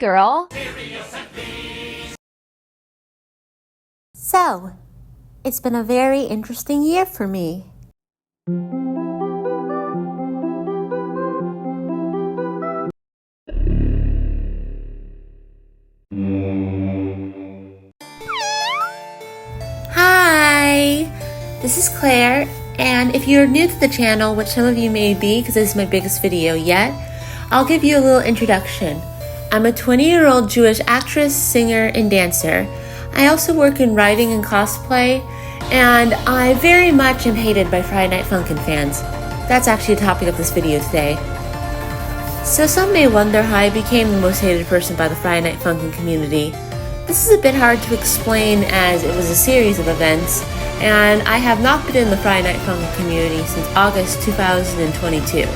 girl. So, it's been a very interesting year for me. Hi, this is Claire, and if you're new to the channel, which some of you may be because this is my biggest video yet, I'll give you a little introduction. I'm a 20-year-old Jewish actress, singer, and dancer. I also work in writing and cosplay, and I very much am hated by Friday Night Funkin' fans. That's actually the topic of this video today. So some may wonder how I became the most hated person by the Friday Night Funkin' community. This is a bit hard to explain as it was a series of events, and I have not been in the Friday Night Funkin' community since August 2022,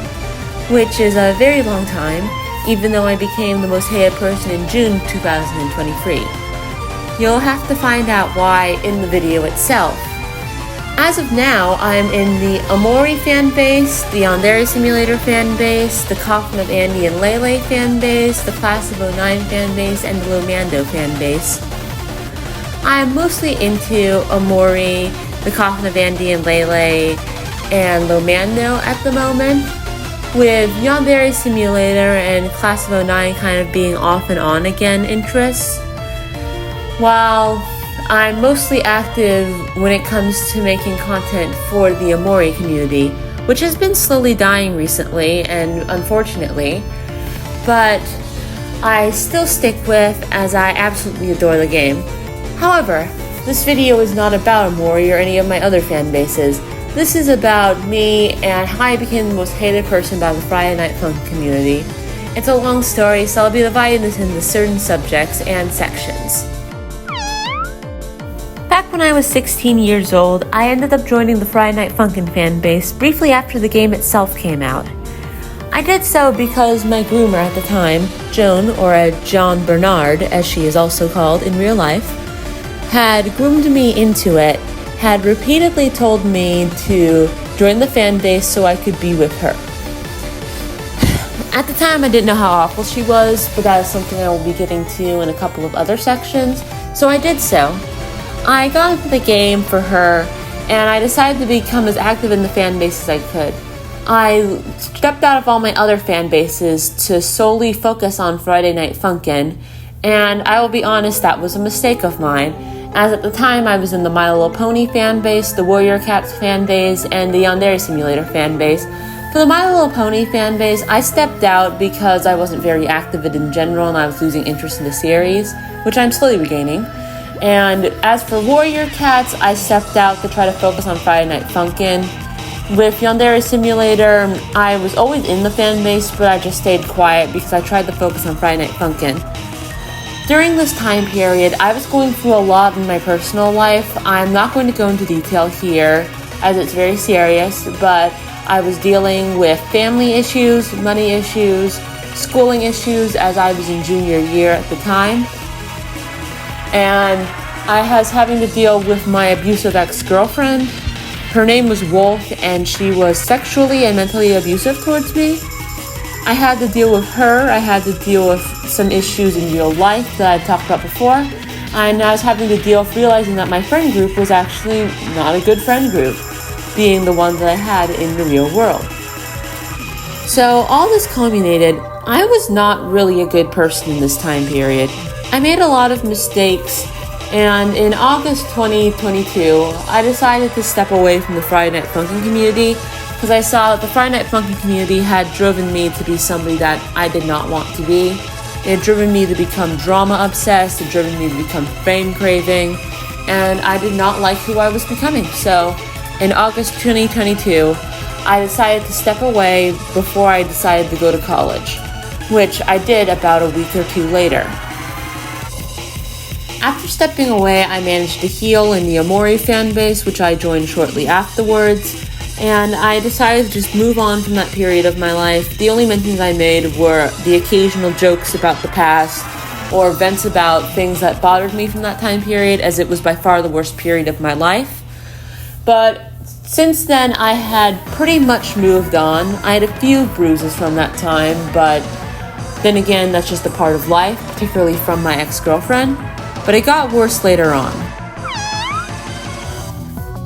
which is a very long time, even though I became the most hated person in June 2023. You'll have to find out why in the video itself. As of now, I'm in the OMORI fan base, the Yandere Simulator fan base, the Coffin of Andy and Lele fan base, the Class of 09 fan base, and the Lomando fan base. I'm mostly into OMORI, the Coffin of Andy and Lele, and Lomando at the moment, with Yandere Simulator and Class of 09 kind of being off and on again interests. While I'm mostly active when it comes to making content for the OMORI community, which has been slowly dying recently and unfortunately, but I still stick with as I absolutely adore the game. However, this video is not about OMORI or any of my other fan bases. This is about me and how I became the most hated person by the Friday Night Funkin' community. It's a long story, so I'll be dividing this into certain subjects and sections. Back when I was 16 years old, I ended up joining the Friday Night Funkin' fan base briefly after the game itself came out. I did so because my groomer at the time, Joan, or John Bernard as she is also called in real life, had groomed me into it, had repeatedly told me to join the fan base so I could be with her. At the time I didn't know how awful she was, but that is something I will be getting to in a couple of other sections, so I did so. I got into the game for her, and I decided to become as active in the fan base as I could. I stepped out of all my other fan bases to solely focus on Friday Night Funkin', and I will be honest, that was a mistake of mine, as at the time I was in the My Little Pony fan base, the Warrior Cats fan base, and the Yandere Simulator fan base. For the My Little Pony fan base, I stepped out because I wasn't very active in general and I was losing interest in the series, which I'm slowly regaining. And as for Warrior Cats, I stepped out to try to focus on Friday Night Funkin'. With Yandere Simulator, I was always in the fan base, but I just stayed quiet because I tried to focus on Friday Night Funkin'. During this time period, I was going through a lot in my personal life. I'm not going to go into detail here, as it's very serious, but I was dealing with family issues, money issues, schooling issues as I was in junior year at the time. And I was having to deal with my abusive ex-girlfriend. Her name was Wolf, and she was sexually and mentally abusive towards me. I had to deal with her. I had to deal with some issues in real life that I talked about before. And I was having to deal with realizing that my friend group was actually not a good friend group, being the one that I had in the real world. So all this culminated, I was not really a good person in this time period. I made a lot of mistakes, and in August 2022, I decided to step away from the Friday Night Funkin' community because I saw that the Friday Night Funkin' community had driven me to be somebody that I did not want to be. It had driven me to become drama obsessed, it had driven me to become fame craving, and I did not like who I was becoming. So in August 2022, I decided to step away before I decided to go to college, which I did about a week or two later. After stepping away, I managed to heal in the OMORI fan base, which I joined shortly afterwards, and I decided to just move on from that period of my life. The only mentions I made were the occasional jokes about the past, or vents about things that bothered me from that time period, as it was by far the worst period of my life. But since then, I had pretty much moved on. I had a few bruises from that time, but Then again, that's just a part of life, particularly from my ex-girlfriend, but it got worse later on.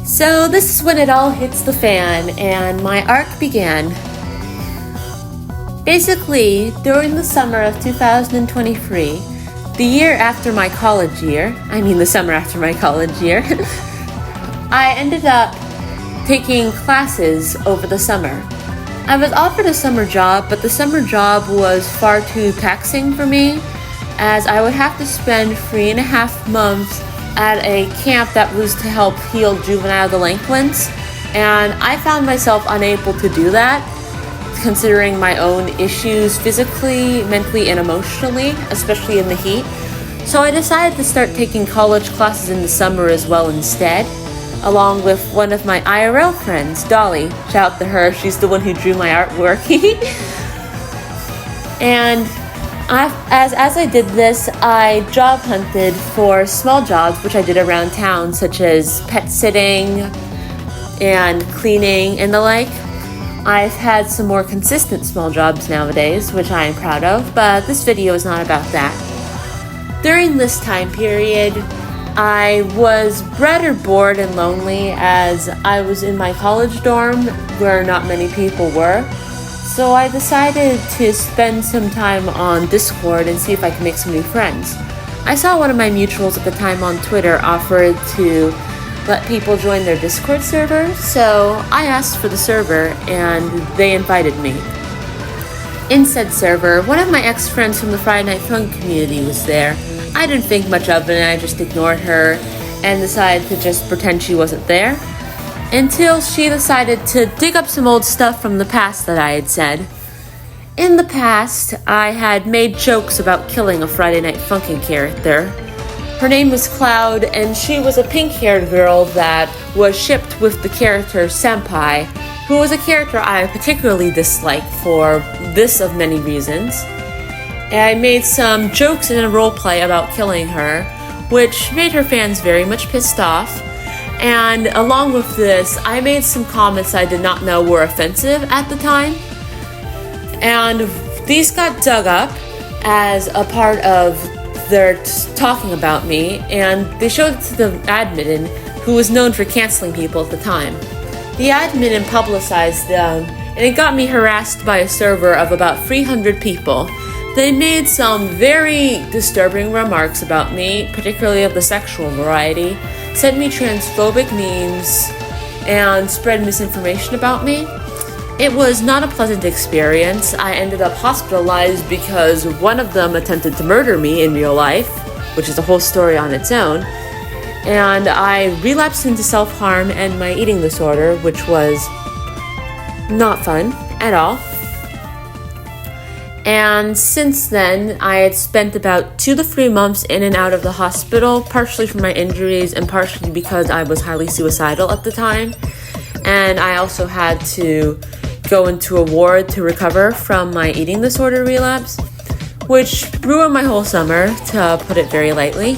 So this is when it all hits the fan and my arc began. Basically, during the summer of 2023, the year after my college year, the summer after my college year, I ended up taking classes over the summer. I was offered a summer job, but the summer job was far too taxing for me, as I would have to spend 3.5 months at a camp that was to help heal juvenile delinquents, and I found myself unable to do that, considering my own issues physically, mentally, and emotionally, especially in the heat. So I decided to start taking college classes in the summer as well instead, along with one of my IRL friends, Dolly. Shout out to her, she's the one who drew my artwork. And as I did this, I job hunted for small jobs, which I did around town, such as pet sitting and cleaning and the like. I've had some more consistent small jobs nowadays, which I am proud of, but this video is not about that. During this time period, I was rather bored and lonely as I was in my college dorm where not many people were. So I decided to spend some time on Discord and see if I could make some new friends. I saw one of my mutuals at the time on Twitter offered to let people join their Discord server, so I asked for the server and they invited me. In said server, one of my ex-friends from the Friday Night Fun community was there. I didn't think much of it and I just ignored her and decided to just pretend she wasn't there, until she decided to dig up some old stuff from the past that I had said. In the past, I had made jokes about killing a Friday Night Funkin' character. Her name was Cloud, and she was a pink-haired girl that was shipped with the character Senpai, who was a character I particularly disliked for this of many reasons. I made some jokes in a roleplay about killing her, which made her fans very much pissed off. And along with this, I made some comments I did not know were offensive at the time. And these got dug up as a part of their talking about me, and they showed it to the admin, who was known for canceling people at the time. The admin publicized them, and it got me harassed by a server of about 300 people. They made some very disturbing remarks about me, particularly of the sexual variety, sent me transphobic memes, and spread misinformation about me. It was not a pleasant experience. I ended up hospitalized because one of them attempted to murder me in real life, which is a whole story on its own, and I relapsed into self-harm and my eating disorder, which was not fun at all. And since then, I had spent about 2 to 3 months in and out of the hospital, partially from my injuries and partially because I was highly suicidal at the time. And I also had to go into a ward to recover from my eating disorder relapse, which ruined my whole summer, to put it very lightly.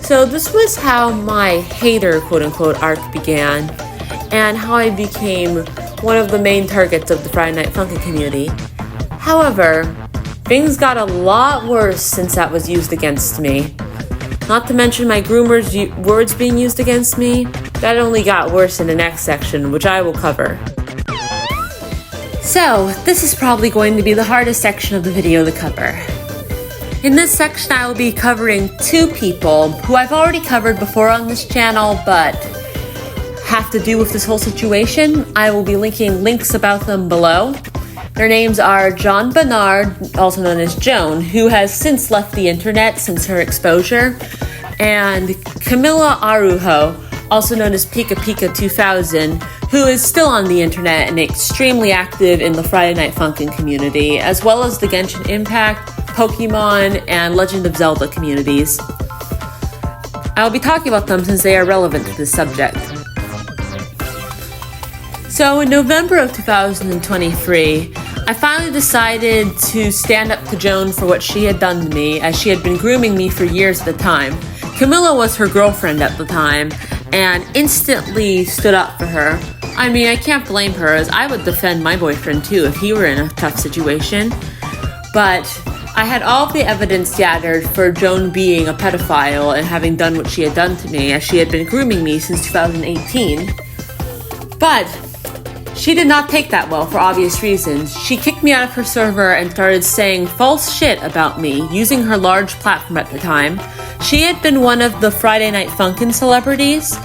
So this was how my hater, quote-unquote, arc began, and how I became one of the main targets of the Friday Night Funkin' community. However, things got a lot worse since that was used against me. Not to mention my groomer's words being used against me. That only got worse in the next section, which I will cover. So, this is probably going to be the hardest section of the video to cover. In this section, I will be covering 2 people who I've already covered before on this channel, but have to do with this whole situation. I will be linking links about them below. Their names are John Bernard, also known as Joan, who has since left the internet since her exposure, and Camilla Arujo, also known as Pika Pika 2000, who is still on the internet and extremely active in the Friday Night Funkin' community, as well as the Genshin Impact, Pokemon, and Legend of Zelda communities. I will be talking about them since they are relevant to this subject. So in November of 2023, I finally decided to stand up to Joan for what she had done to me, as she had been grooming me for years at the time. Camilla was her girlfriend at the time, and instantly stood up for her. I mean, I can't blame her, as I would defend my boyfriend too if he were in a tough situation. But I had all of the evidence gathered for Joan being a pedophile and having done what she had done to me, as she had been grooming me since 2018. But she did not take that well for obvious reasons. She kicked me out of her server and started saying false shit about me, using her large platform at the time. She had been one of the Friday Night Funkin' celebrities,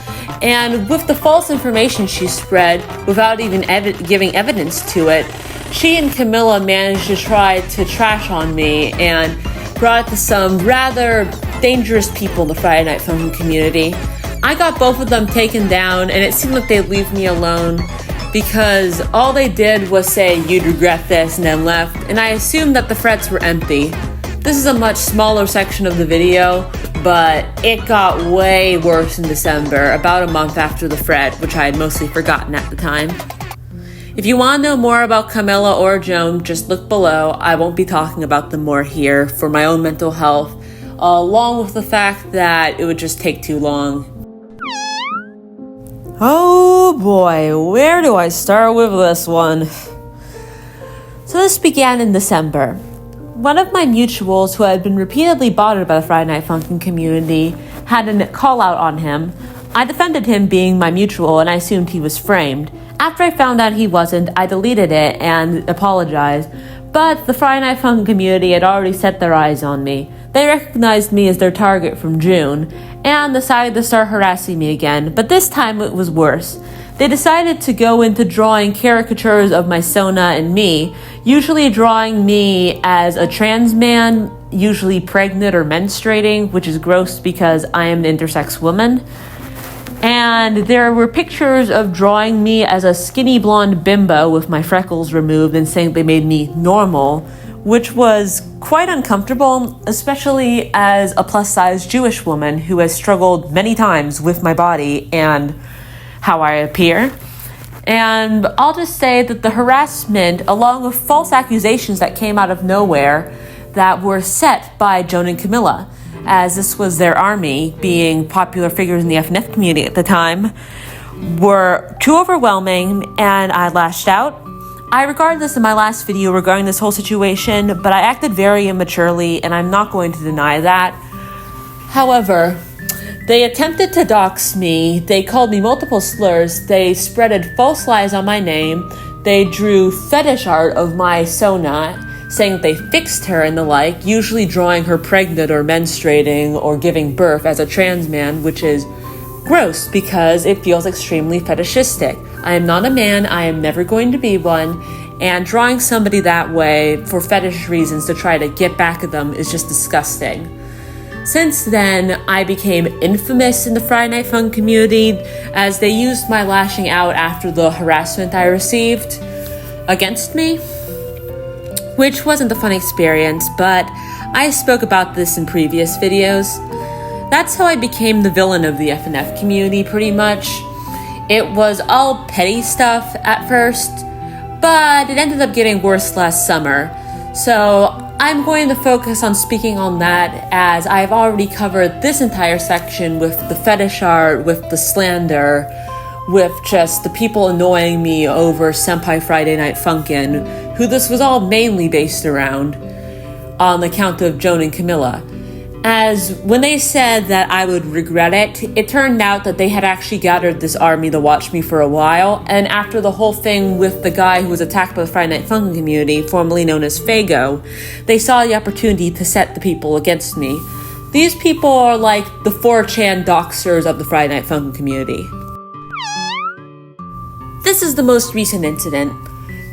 and with the false information she spread, without even giving evidence to it, she and Camilla managed to try to trash on me and brought it to some rather dangerous people in the Friday Night Funkin' community. I got both of them taken down, and it seemed like they'd leave me alone because all they did was say, "You'd regret this," and then left, and I assumed that the threats were empty. This is a much smaller section of the video, but it got way worse in December, about a month after the threat, which I had mostly forgotten at the time. If you want to know more about Camilla or Joan, just look below. I won't be talking about them more here for my own mental health, along with the fact that it would just take too long. Oh boy, where do I start with this one? So this began in December. One of my mutuals, who had been repeatedly bothered by the Friday Night Funkin' community, had a call out on him. I defended him being my mutual, and I assumed he was framed. After I found out he wasn't, I deleted it and apologized, but the Friday Night Funkin' community had already set their eyes on me. They recognized me as their target from June, and decided to start harassing me again, but this time it was worse. They decided to go into drawing caricatures of my Sona and me, usually drawing me as a trans man, usually pregnant or menstruating, which is gross because I am an intersex woman. And there were pictures of drawing me as a skinny blonde bimbo with my freckles removed and saying they made me normal, which was quite uncomfortable, especially as a plus-size Jewish woman who has struggled many times with my body and how I appear. And I'll just say that the harassment, along with false accusations that came out of nowhere that were set by Joan and Camilla, as this was their army, being popular figures in the FNF community at the time, were too overwhelming, and I lashed out. I regarded this in my last video regarding this whole situation, but I acted very immaturely, and I'm not going to deny that. However, they attempted to dox me, they called me multiple slurs, they spreaded false lies on my name, they drew fetish art of my Sona, saying that they fixed her and the like, usually drawing her pregnant or menstruating or giving birth as a trans man, which is gross because it feels extremely fetishistic. I am not a man, I am never going to be one, and drawing somebody that way for fetish reasons to try to get back at them is just disgusting. Since then, I became infamous in the Friday Night Fun community as they used my lashing out after the harassment I received against me, which wasn't a fun experience, but I spoke about this in previous videos. That's how I became the villain of the FNF community, pretty much. It was all petty stuff at first, but it ended up getting worse last summer. So I'm going to focus on speaking on that, as I've already covered this entire section with the fetish art, with the slander, with just the people annoying me over Senpai Friday Night Funkin', who this was all mainly based around, on account of Joan and Camilla. As when they said that I would regret it, it turned out that they had actually gathered this army to watch me for a while, and after the whole thing with the guy who was attacked by the Friday Night Funkin' community, formerly known as Fago, they saw the opportunity to set the people against me. These people are like the 4chan doxers of the Friday Night Funkin' community. This is the most recent incident.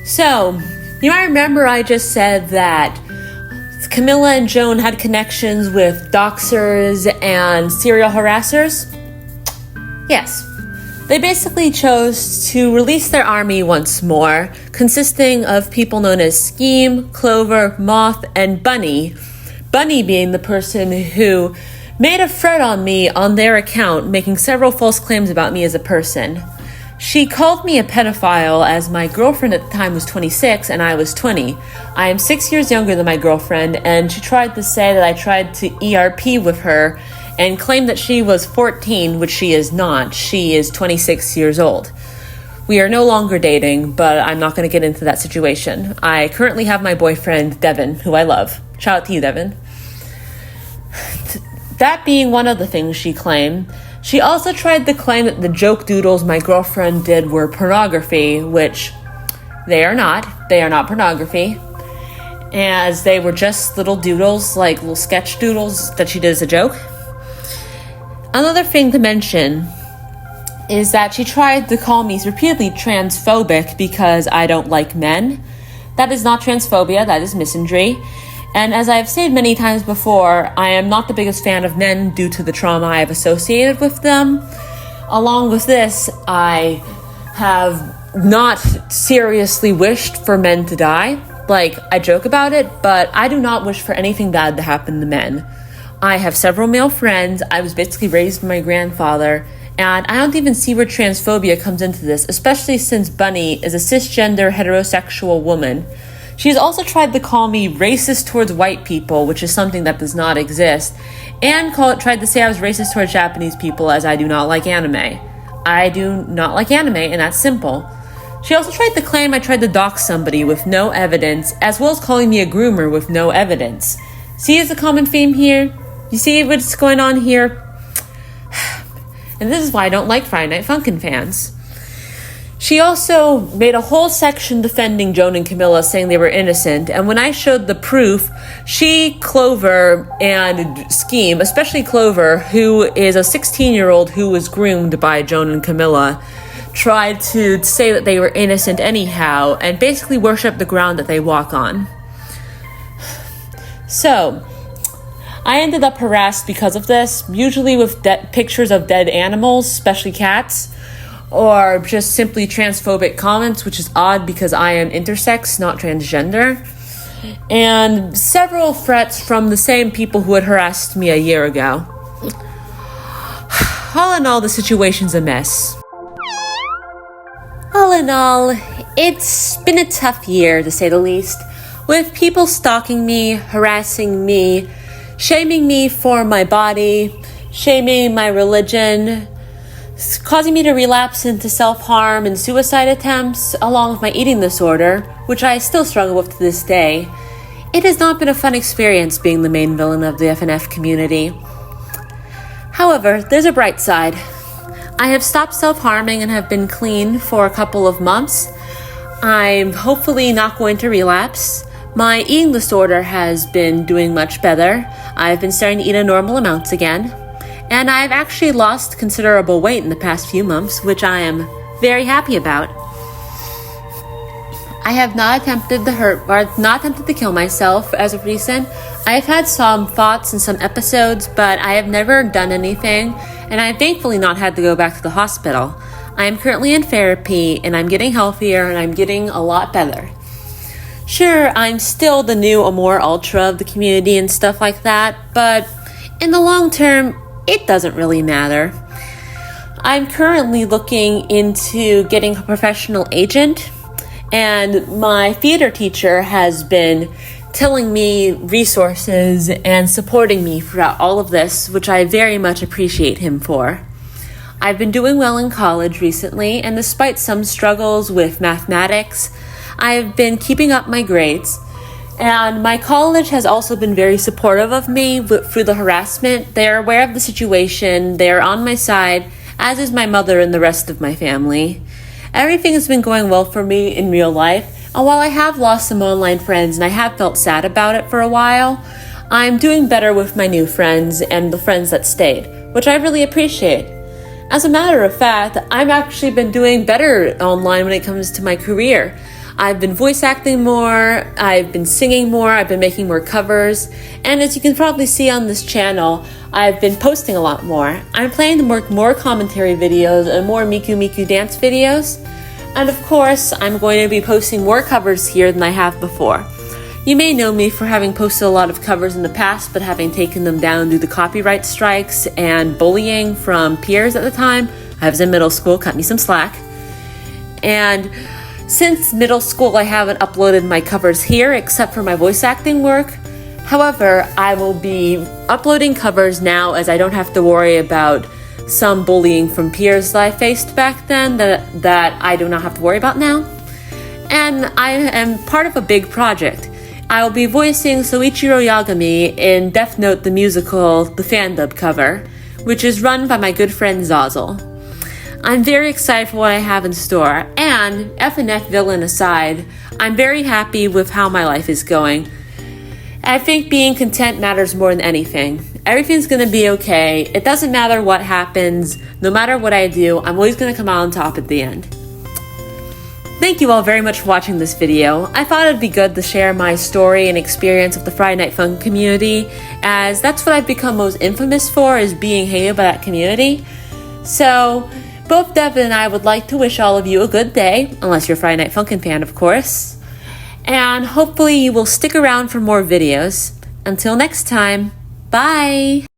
So, you might remember I just said that Camilla and Joan had connections with doxers and serial harassers? Yes. They basically chose to release their army once more, consisting of people known as Scheme, Clover, Moth, and Bunny. Bunny being the person who made a threat on me on their account, making several false claims about me as a person. She called me a pedophile as my girlfriend at the time was 26 and I was 20. I am 6 years younger than my girlfriend, and she tried to say that I tried to ERP with her and claimed that she was 14, which she is not. She is 26 years old. We are no longer dating, but I'm not going to get into that situation. I currently have my boyfriend, Devin, who I love. Shout out to you, Devin. That being one of the things she claimed, she also tried to claim that the joke doodles my girlfriend did were pornography, which they are not. They are not pornography, as they were just little doodles, like little sketch doodles that she did as a joke. Another thing to mention is that she tried to call me repeatedly transphobic because I don't like men. That is not transphobia, that is misandry. And as I have said many times before, I am not the biggest fan of men due to the trauma I have associated with them. Along with this, I have not seriously wished for men to die. Like, I joke about it, but I do not wish for anything bad to happen to men. I have several male friends. I was basically raised by my grandfather, and I don't even see where transphobia comes into this, especially since Bunny is a cisgender heterosexual woman. She's also tried to call me racist towards white people, which is something that does not exist, and tried to say I was racist towards Japanese people as I do not like anime. I do not like anime, and that's simple. She also tried to claim I tried to dox somebody with no evidence, as well as calling me a groomer with no evidence. See, it's a common theme here? You see what's going on here? And this is why I don't like Friday Night Funkin' fans. She also made a whole section defending Joan and Camilla, saying they were innocent, and when I showed the proof, she, Clover, and Scheme, especially Clover, who is a 16-year-old who was groomed by Joan and Camilla, tried to say that they were innocent anyhow, and basically worship the ground that they walk on. So, I ended up harassed because of this, usually with pictures of dead animals, especially cats, or just simply transphobic comments, which is odd because I am intersex, not transgender, and several threats from the same people who had harassed me a year ago. All in all, the situation's a mess. All in all, it's been a tough year, to say the least, with people stalking me, harassing me, shaming me for my body, shaming my religion, causing me to relapse into self-harm and suicide attempts, along with my eating disorder, which I still struggle with to this day. It has not been a fun experience being the main villain of the FNF community. However, there's a bright side. I have stopped self-harming and have been clean for a couple of months. I'm hopefully not going to relapse. My eating disorder has been doing much better. I've been starting to eat a normal amounts again. And I've actually lost considerable weight in the past few months, which I am very happy about. I have not attempted to kill myself as of recent. I've had some thoughts and some episodes, but I have never done anything, and I have thankfully not had to go back to the hospital. I am currently in therapy, and I'm getting healthier, and I'm getting a lot better. Sure, I'm still the new OMORI Ultra of the community and stuff like that, but in the long term, it doesn't really matter. I'm currently looking into getting a professional agent, and my theater teacher has been telling me resources and supporting me throughout all of this, which I very much appreciate him for. I've been doing well in college recently, and despite some struggles with mathematics, I've been keeping up my grades. And my college has also been very supportive of me through the harassment. They are aware of the situation. They are on my side, as is my mother and the rest of my family. Everything has been going well for me in real life. And while I have lost some online friends and I have felt sad about it for a while, I'm doing better with my new friends and the friends that stayed, which I really appreciate. As a matter of fact, I've actually been doing better online when it comes to my career. I've been voice acting more, I've been singing more, I've been making more covers, and as you can probably see on this channel, I've been posting a lot more. I'm planning to work more commentary videos and more Miku Miku dance videos, and of course, I'm going to be posting more covers here than I have before. You may know me for having posted a lot of covers in the past, but having taken them down due to copyright strikes and bullying from peers at the time. I was in middle school, cut me some slack. And since middle school, I haven't uploaded my covers here except for my voice acting work. However, I will be uploading covers now as I don't have to worry about some bullying from peers that I faced back then that I do not have to worry about now. And I am part of a big project. I will be voicing Soichiro Yagami in Death Note the musical, the fan dub cover, which is run by my good friend Zazzle. I'm very excited for what I have in store, and FNF villain aside, I'm very happy with how my life is going. I think being content matters more than anything. Everything's gonna be okay. It doesn't matter what happens. No matter what I do, I'm always gonna come out on top at the end. Thank you all very much for watching this video. I thought it'd be good to share my story and experience of the Friday Night Fun community, as that's what I've become most infamous for, is being hated by that community. So, both Devin and I would like to wish all of you a good day, unless you're a Friday Night Funkin' fan, of course. And hopefully you will stick around for more videos. Until next time, bye!